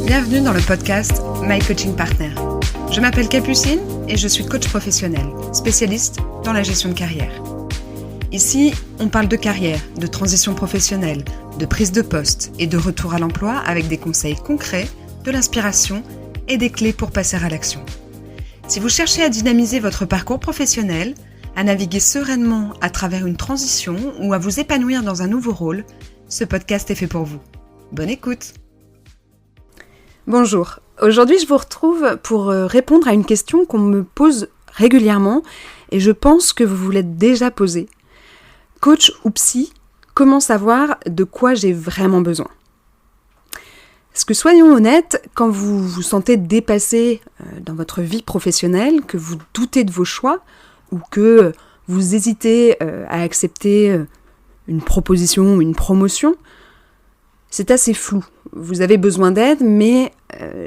Bienvenue dans le podcast My Coaching Partner. Je m'appelle Capucine et je suis coach professionnel, spécialiste dans la gestion de carrière. Ici, on parle de carrière, de transition professionnelle, de prise de poste et de retour à l'emploi avec des conseils concrets, de l'inspiration et des clés pour passer à l'action. Si vous cherchez à dynamiser votre parcours professionnel, à naviguer sereinement à travers une transition ou à vous épanouir dans un nouveau rôle, ce podcast est fait pour vous. Bonne écoute! Bonjour, aujourd'hui je vous retrouve pour répondre à une question qu'on me pose régulièrement et je pense que vous vous l'êtes déjà posée. Coach ou psy, comment savoir de quoi j'ai vraiment besoin ? Parce que soyons honnêtes, quand vous vous sentez dépassé dans votre vie professionnelle, que vous doutez de vos choix ou que vous hésitez à accepter une proposition ou une promotion, c'est assez flou. Vous avez besoin d'aide, mais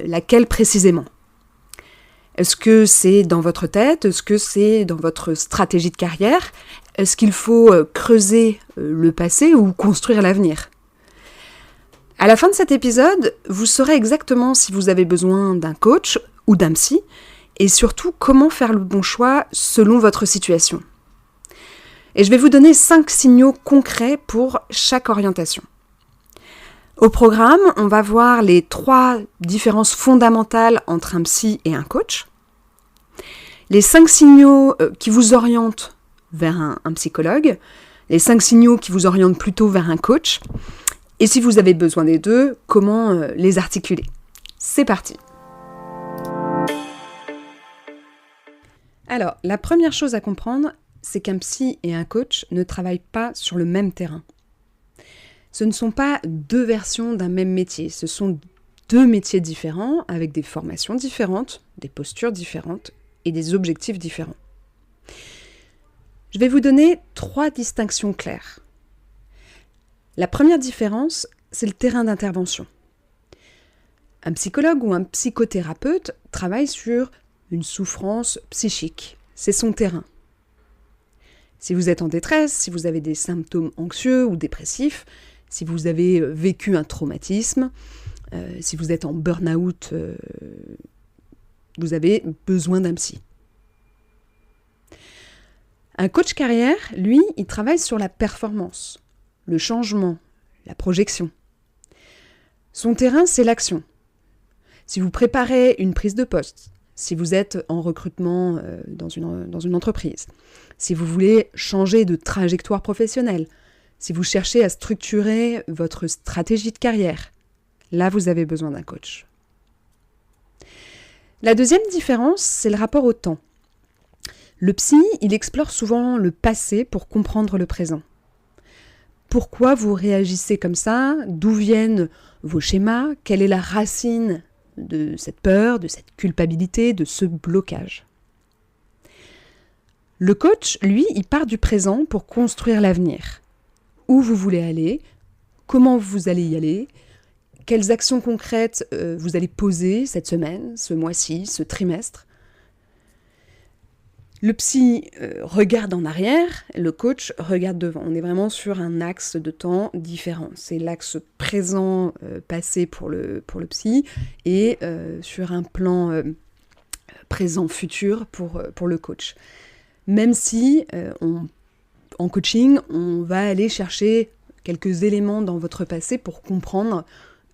laquelle précisément ? Est-ce que c'est dans votre tête ? Est-ce que c'est dans votre stratégie de carrière ? Est-ce qu'il faut creuser le passé ou construire l'avenir ? À la fin de cet épisode, vous saurez exactement si vous avez besoin d'un coach ou d'un psy, et surtout comment faire le bon choix selon votre situation. Et je vais vous donner 5 signaux concrets pour chaque orientation. Au programme, on va voir les 3 différences fondamentales entre un psy et un coach, les 5 signaux qui vous orientent vers un psychologue, les 5 signaux qui vous orientent plutôt vers un coach, et si vous avez besoin des deux, comment les articuler. C'est parti. Alors, la première chose à comprendre, c'est qu'un psy et un coach ne travaillent pas sur le même terrain. Ce ne sont pas 2 versions d'un même métier, ce sont 2 métiers différents, avec des formations différentes, des postures différentes et des objectifs différents. Je vais vous donner 3 distinctions claires. La première différence, c'est le terrain d'intervention. Un psychologue ou un psychothérapeute travaille sur une souffrance psychique, c'est son terrain. Si vous êtes en détresse, si vous avez des symptômes anxieux ou dépressifs, si vous avez vécu un traumatisme, si vous êtes en burn-out, vous avez besoin d'un psy. Un coach carrière, lui, il travaille sur la performance, le changement, la projection. Son terrain, c'est l'action. Si vous préparez une prise de poste, si vous êtes en recrutement dans une entreprise, si vous voulez changer de trajectoire professionnelle, si vous cherchez à structurer votre stratégie de carrière, là vous avez besoin d'un coach. La deuxième différence, c'est le rapport au temps. Le psy, il explore souvent le passé pour comprendre le présent. Pourquoi vous réagissez comme ça ? D'où viennent vos schémas ? Quelle est la racine de cette peur, de cette culpabilité, de ce blocage ? Le coach, lui, il part du présent pour construire l'avenir. Où vous voulez aller, comment vous allez y aller, quelles actions concrètes vous allez poser cette semaine, ce mois-ci, ce trimestre. Le psy regarde en arrière, le coach regarde devant. On est vraiment sur un axe de temps différent. C'est l'axe présent-passé pour le psy et sur un plan présent-futur pour le coach. Même si en coaching, on va aller chercher quelques éléments dans votre passé pour comprendre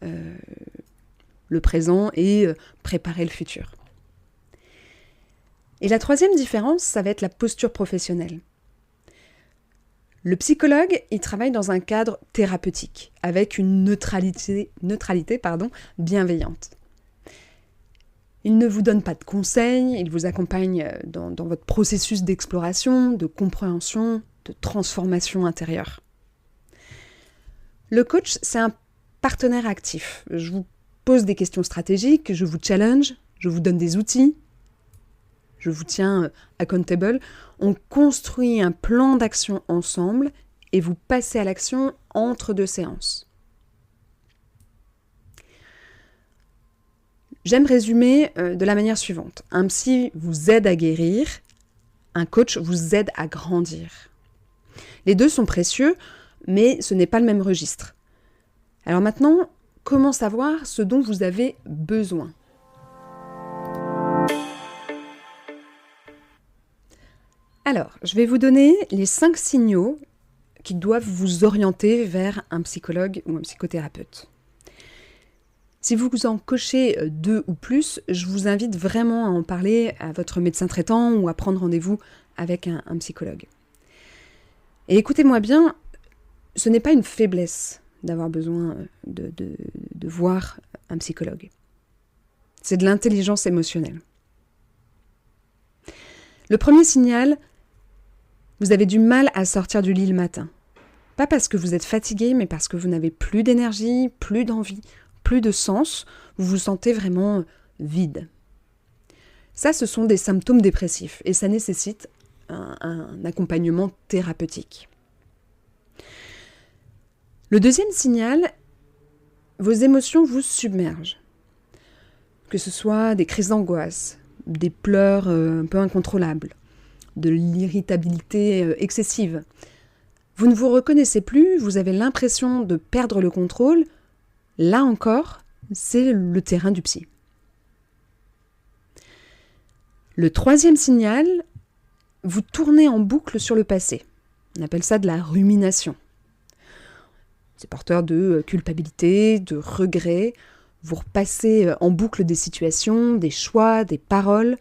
le présent et préparer le futur. Et la troisième différence, ça va être la posture professionnelle. Le psychologue, il travaille dans un cadre thérapeutique, avec une neutralité bienveillante. Il ne vous donne pas de conseils, il vous accompagne dans votre processus d'exploration, de compréhension, de transformation intérieure. Le coach, c'est un partenaire actif. Je vous pose des questions stratégiques, je vous challenge, je vous donne des outils, je vous tiens accountable. On construit un plan d'action ensemble et vous passez à l'action entre 2 séances. J'aime résumer de la manière suivante. Un psy vous aide à guérir, un coach vous aide à grandir. Les deux sont précieux, mais ce n'est pas le même registre. Alors maintenant, comment savoir ce dont vous avez besoin? Alors, je vais vous donner les 5 signaux qui doivent vous orienter vers un psychologue ou un psychothérapeute. Si vous en cochez 2 ou plus, je vous invite vraiment à en parler à votre médecin traitant ou à prendre rendez-vous avec un psychologue. Et écoutez-moi bien, ce n'est pas une faiblesse d'avoir besoin de voir un psychologue. C'est de l'intelligence émotionnelle. Le premier signal, vous avez du mal à sortir du lit le matin. Pas parce que vous êtes fatigué, mais parce que vous n'avez plus d'énergie, plus d'envie, plus de sens, vous vous sentez vraiment vide. Ça, ce sont des symptômes dépressifs et ça nécessite un accompagnement thérapeutique. Le deuxième signal, vos émotions vous submergent. Que ce soit des crises d'angoisse, des pleurs un peu incontrôlables, de l'irritabilité excessive. Vous ne vous reconnaissez plus, vous avez l'impression de perdre le contrôle. Là encore, c'est le terrain du psy. Le troisième signal, vous tournez en boucle sur le passé. On appelle ça de la rumination. C'est porteur de culpabilité, de regret. Vous repassez en boucle des situations, des choix, des paroles,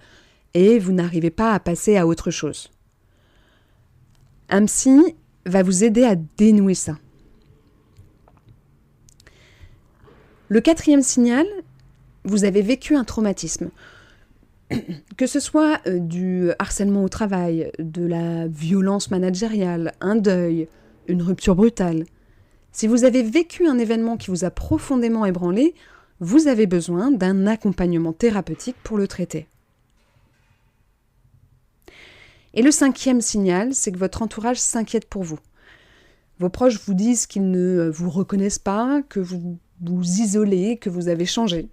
et vous n'arrivez pas à passer à autre chose. Un psy va vous aider à dénouer ça. Le quatrième signal, vous avez vécu un traumatisme. Que ce soit du harcèlement au travail, de la violence managériale, un deuil, une rupture brutale. Si vous avez vécu un événement qui vous a profondément ébranlé, vous avez besoin d'un accompagnement thérapeutique pour le traiter. Et le cinquième signal, c'est que votre entourage s'inquiète pour vous. Vos proches vous disent qu'ils ne vous reconnaissent pas, que vous vous isolez, que vous avez changé.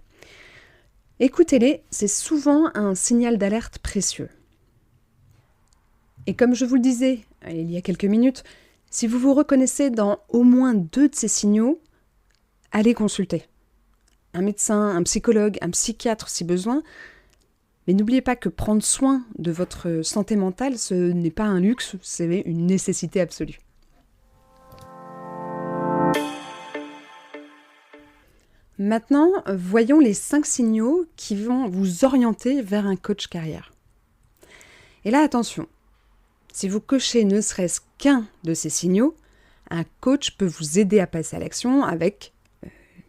Écoutez-les, c'est souvent un signal d'alerte précieux. Et comme je vous le disais il y a quelques minutes, si vous vous reconnaissez dans au moins 2 de ces signaux, allez consulter. Un médecin, un psychologue, un psychiatre si besoin. Mais n'oubliez pas que prendre soin de votre santé mentale, ce n'est pas un luxe, c'est une nécessité absolue. Maintenant, voyons les 5 signaux qui vont vous orienter vers un coach carrière. Et là, attention, si vous cochez ne serait-ce qu'un de ces signaux, un coach peut vous aider à passer à l'action avec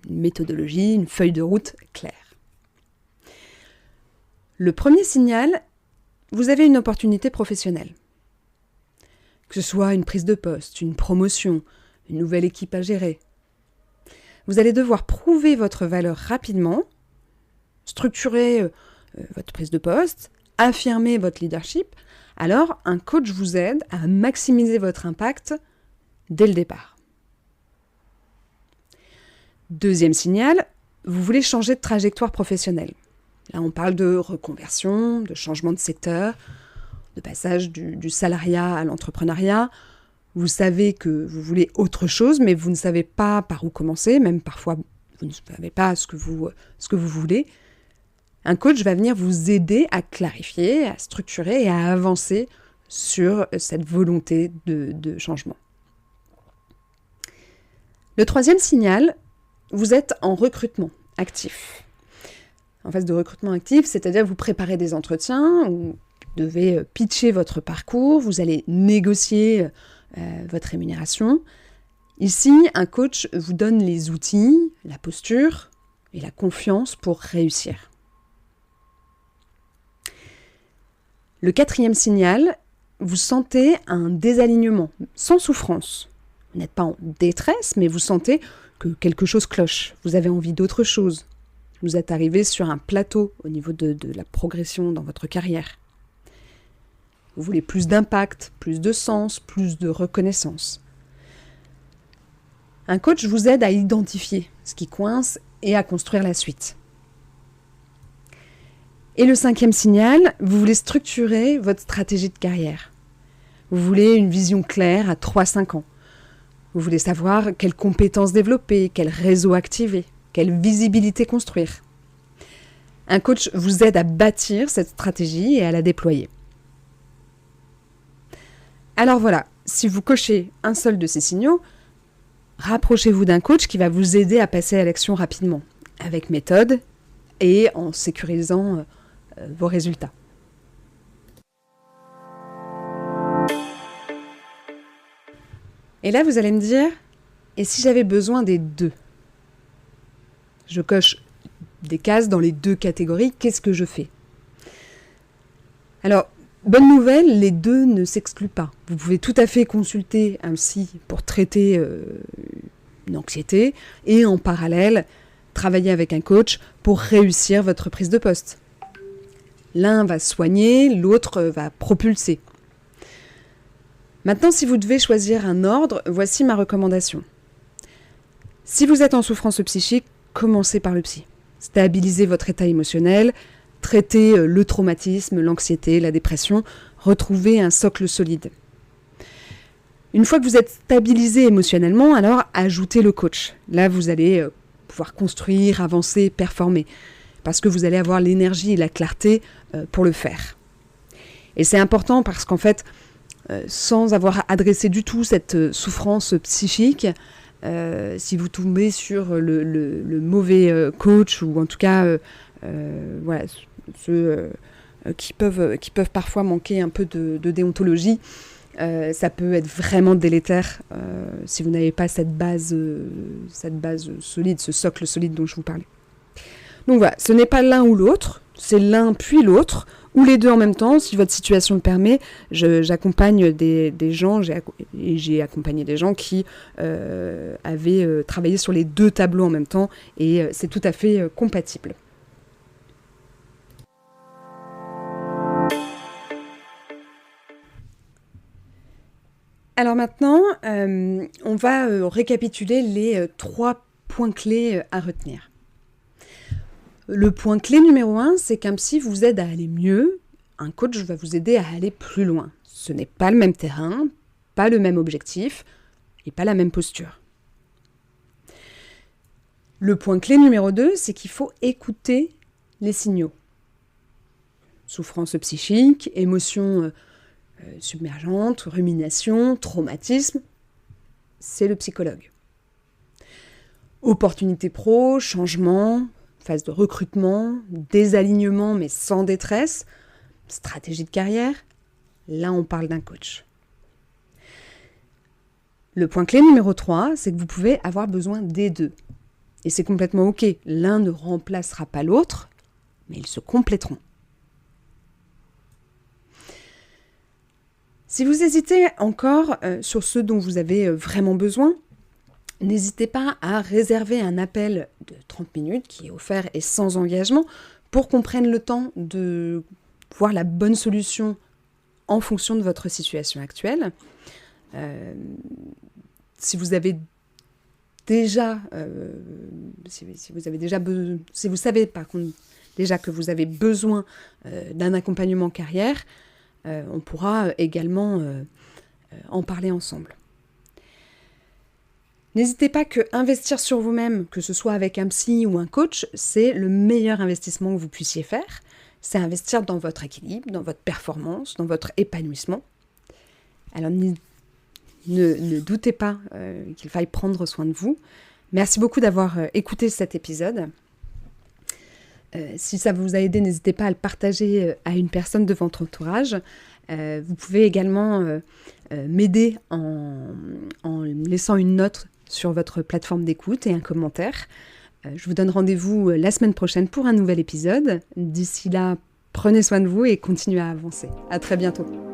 une méthodologie, une feuille de route claire. Le premier signal, vous avez une opportunité professionnelle. Que ce soit une prise de poste, une promotion, une nouvelle équipe à gérer. Vous allez devoir prouver votre valeur rapidement, structurer votre prise de poste, affirmer votre leadership. Alors, un coach vous aide à maximiser votre impact dès le départ. Deuxième signal, vous voulez changer de trajectoire professionnelle. Là, on parle de reconversion, de changement de secteur, de passage du salariat à l'entrepreneuriat. Vous savez que vous voulez autre chose, mais vous ne savez pas par où commencer, même parfois vous ne savez pas ce que vous voulez. Un coach va venir vous aider à clarifier, à structurer et à avancer sur cette volonté de changement. Le troisième signal, vous êtes en recrutement actif. En phase de recrutement actif, c'est-à-dire vous préparez des entretiens, vous devez pitcher votre parcours, vous allez négocier votre rémunération. Ici, un coach vous donne les outils, la posture et la confiance pour réussir. Le quatrième signal, vous sentez un désalignement, sans souffrance. Vous n'êtes pas en détresse, mais vous sentez que quelque chose cloche. Vous avez envie d'autre chose. Vous êtes arrivé sur un plateau au niveau de la progression dans votre carrière. Vous voulez plus d'impact, plus de sens, plus de reconnaissance. Un coach vous aide à identifier ce qui coince et à construire la suite. Et le cinquième signal, vous voulez structurer votre stratégie de carrière. Vous voulez une vision claire à 3-5 ans. Vous voulez savoir quelles compétences développer, quel réseau activer. Quelle visibilité construire? Un coach vous aide à bâtir cette stratégie et à la déployer. Alors voilà, si vous cochez un seul de ces signaux, rapprochez-vous d'un coach qui va vous aider à passer à l'action rapidement, avec méthode et en sécurisant vos résultats. Et là, vous allez me dire, et si j'avais besoin des deux? Je coche des cases dans les deux catégories, qu'est-ce que je fais? Alors, bonne nouvelle, les deux ne s'excluent pas. Vous pouvez tout à fait consulter un psy pour traiter une anxiété et en parallèle, travailler avec un coach pour réussir votre prise de poste. L'un va soigner, l'autre va propulser. Maintenant, si vous devez choisir un ordre, voici ma recommandation. Si vous êtes en souffrance psychique, commencez par le psy. Stabilisez votre état émotionnel, traitez le traumatisme, l'anxiété, la dépression, retrouvez un socle solide. Une fois que vous êtes stabilisé émotionnellement, alors ajoutez le coach. Là, vous allez pouvoir construire, avancer, performer, parce que vous allez avoir l'énergie et la clarté pour le faire. Et c'est important parce qu'en fait, sans avoir adressé du tout cette souffrance psychique, si vous tombez sur le mauvais coach, ou en tout cas voilà, ceux qui peuvent parfois manquer un peu de déontologie, ça peut être vraiment délétère si vous n'avez pas cette base solide, ce socle solide dont je vous parlais. Donc voilà, ce n'est pas l'un ou l'autre, c'est l'un puis l'autre, ou les deux en même temps, si votre situation le permet. J'accompagne des gens, j'ai accompagné des gens qui avaient travaillé sur les deux tableaux en même temps, et c'est tout à fait compatible. Alors maintenant, on va récapituler les 3 points clés à retenir. Le point clé numéro 1, c'est qu'un psy vous aide à aller mieux, un coach va vous aider à aller plus loin. Ce n'est pas le même terrain, pas le même objectif et pas la même posture. Le point clé numéro 2, c'est qu'il faut écouter les signaux. Souffrance psychique, émotions submergentes, rumination, traumatisme, c'est le psychologue. Opportunité pro, changement, phase de recrutement, désalignement mais sans détresse, stratégie de carrière, là on parle d'un coach. Le point clé numéro 3, c'est que vous pouvez avoir besoin des deux. Et c'est complètement ok, l'un ne remplacera pas l'autre, mais ils se compléteront. Si vous hésitez encore sur ce dont vous avez vraiment besoin, n'hésitez pas à réserver un appel de 30 minutes qui est offert et sans engagement pour qu'on prenne le temps de voir la bonne solution en fonction de votre situation actuelle. Si vous avez déjà, si vous savez par contre déjà que vous avez besoin d'un accompagnement carrière, on pourra également en parler ensemble. N'hésitez pas que investir sur vous-même, que ce soit avec un psy ou un coach, c'est le meilleur investissement que vous puissiez faire. C'est investir dans votre équilibre, dans votre performance, dans votre épanouissement. Alors ne doutez pas qu'il faille prendre soin de vous. Merci beaucoup d'avoir écouté cet épisode. Si ça vous a aidé, n'hésitez pas à le partager à une personne de votre entourage. Vous pouvez également m'aider en laissant une note sur votre plateforme d'écoute et un commentaire. Je vous donne rendez-vous la semaine prochaine pour un nouvel épisode. D'ici là, prenez soin de vous et continuez à avancer. À très bientôt.